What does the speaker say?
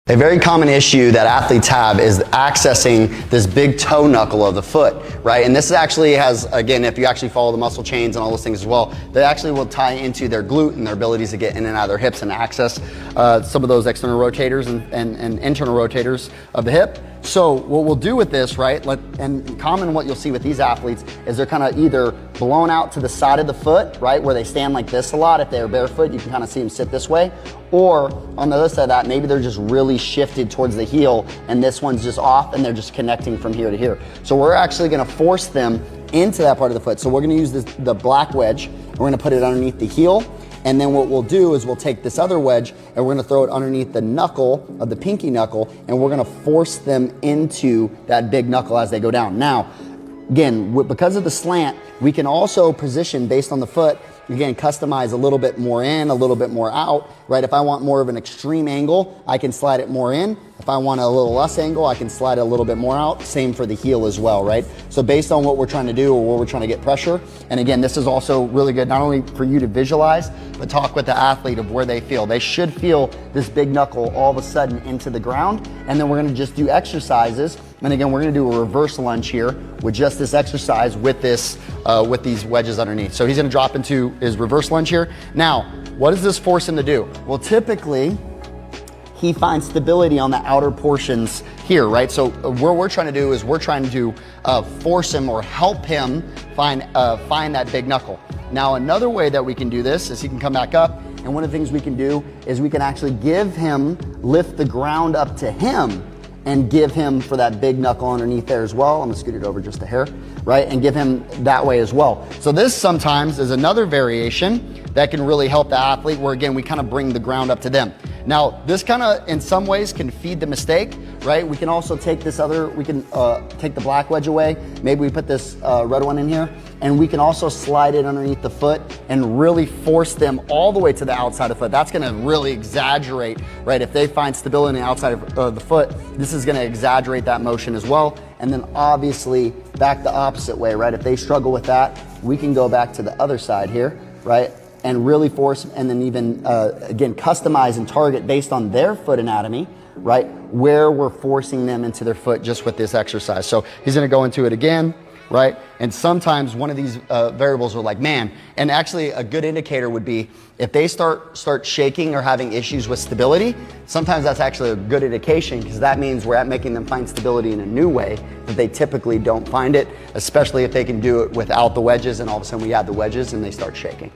A very common issue that athletes have is accessing this big toe knuckle of the foot, right? And this actually has, again, if you actually follow the muscle chains and all those things as well, they actually will tie into their glute and their abilities to get in and out of their hips and access some of those external rotators and internal rotators of the hip. So what we'll do with this, right, and common what you'll see with these athletes is they're kind of either blown out to the side of the foot, right, where they stand like this a lot. If they're barefoot, you can kind of see them sit this way. Or on the other side of that, maybe they're just really shifted towards the heel and this one's just off and they're just connecting from here to here. So we're actually gonna force them into that part of the foot. So we're gonna use the black wedge, and we're gonna put it underneath the heel. And then what we'll do is we'll take this other wedge and we're gonna throw it underneath the knuckle of the pinky knuckle, and we're gonna force them into that big knuckle as they go down. Now, again, because of the slant, we can also position based on the foot, again, customize a little bit more in, a little bit more out, right? If I want more of an extreme angle, I can slide it more in. If I want a little less angle, I can slide it a little bit more out. Same for the heel as well, right? So based on what we're trying to do or where we're trying to get pressure. And again, this is also really good, not only for you to visualize, but talk with the athlete of where they feel. They should feel this big knuckle all of a sudden into the ground. And then we're gonna just do exercises. And again, we're gonna do a reverse lunge here with just this exercise with this, with these wedges underneath. So he's gonna drop into his reverse lunge here. Now, what does this force him to do? Well, typically, he finds stability on the outer portions here, right? So what we're trying to do is we're trying to force him or help him find that big knuckle. Now, another way that we can do this is he can come back up, and one of the things we can do is we can actually give him, lift the ground up to him and give him for that big knuckle underneath there as well. I'm gonna scoot it over just a hair, right? And give him that way as well. So this sometimes is another variation that can really help the athlete, where again, we kind of bring the ground up to them. Now, this kind of, in some ways, can feed the mistake, right? We can also take this other, we can take the black wedge away. Maybe we put this red one in here, and we can also slide it underneath the foot and really force them all the way to the outside of the foot. That's gonna really exaggerate, right? If they find stability on the outside of the foot, this is gonna exaggerate that motion as well. And then obviously, back the opposite way, right? If they struggle with that, we can go back to the other side here, right? And really force, and then even, again, customize and target based on their foot anatomy, right? Where we're forcing them into their foot just with this exercise. So he's gonna go into it again, right? And sometimes one of these variables are like, man, and actually a good indicator would be if they start shaking or having issues with stability, sometimes that's actually a good indication, because that means we're making them find stability in a new way that they typically don't find it, especially if they can do it without the wedges, and all of a sudden we add the wedges and they start shaking.